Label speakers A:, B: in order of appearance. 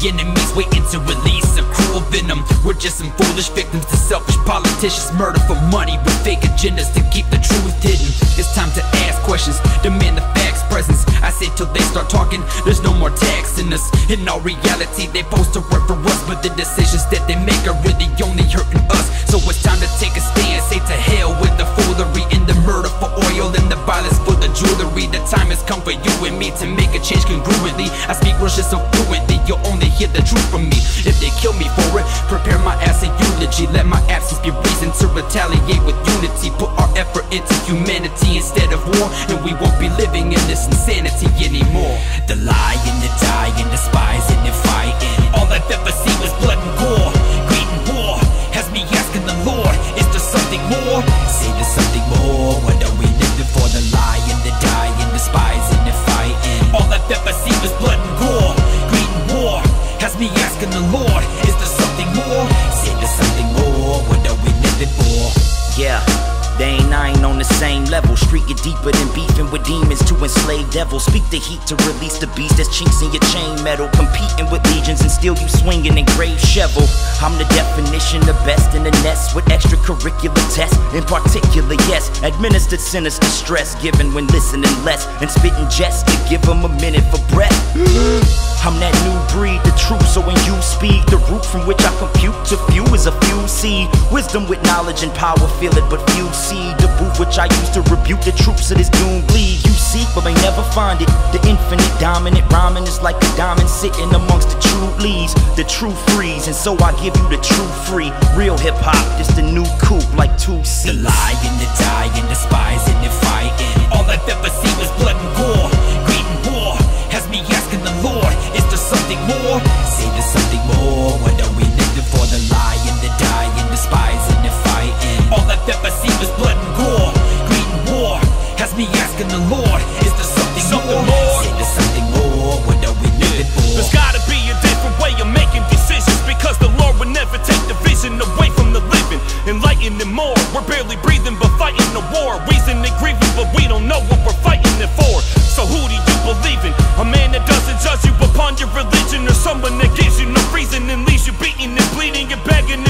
A: enemies waiting to release a cruel venom. We're just some foolish victims to selfish politicians. Murder for money with fake agendas to keep the truth hidden. It's time to ask questions, demand the facts presence. I say till they start talking, there's no more tax in us. In all reality, they post to work for us, but the decisions that they make are really only hurting us. So it's time to take a stand, say to hell with the foolery and the murder for oil and the violence for the jewelry. The time has come for you and me to make a change congruently. I speak Russian so fluently, you'll only hear the truth from me. If they kill me for it, prepare my ass a eulogy. Let my absence be reason to retaliate with unity. Put our effort into humanity instead of war, and we won't be living in this insanity anymore. The lying, the dying, the spies and the fighting, all I've ever seen was blood and gore. Greed and war has me asking the Lord, is there something more? Say there's something more. What are we living for? The lying, the dying, the spies and the fighting, all I've ever seen was blood and gore. Greed and war has me asking the Lord, is there something more? Say there's something more. What are we living for?
B: Yeah, they ain't on the same level. Street get deeper than beefing with demons to enslave devils. Speak the heat to release the beast that's chinks in your chain metal. Competing with legions and still you swinging in grave shovel. I'm the definition, the best in the nest with extracurricular tests. In particular, yes, administered sinister stress, given when listening less and spitting jets to give them a minute for breath. I'm that new breed, the truth, so when you speak, the root from which I compute to few is a few seed. Wisdom with knowledge and power, feel it, but few see. The booth which I use to rebuke the troops of this doomed league. You seek, but may never find it. The infinite dominant rhyming is like a diamond sitting amongst the true leaves. The true freeze, and so I give you the true free. Real hip-hop, just a new coupe like 2 seats.
A: The lying, the dying, the spies and the fighting, all I've ever seen was blood and gore. Greed and war has me asking the Lord, is there something more? Say there's something more. What are we living for? The lying, the dying, the spies and the fighting, all I've ever seen was blood and gore. Greed and war has me asking the Lord, is there something more? Say there's something more. What are we living for?
C: There's gotta be a different way of making decisions, because the Lord would never take the vision away from the living. Enlightening more, we're barely breathing but fighting the war. Reason and grieving, but we don't know what we're fighting it for. So who do you believe in? A man that doesn't judge you upon your religion, or someone that gives you no reason and leaves you beating and bleeding and begging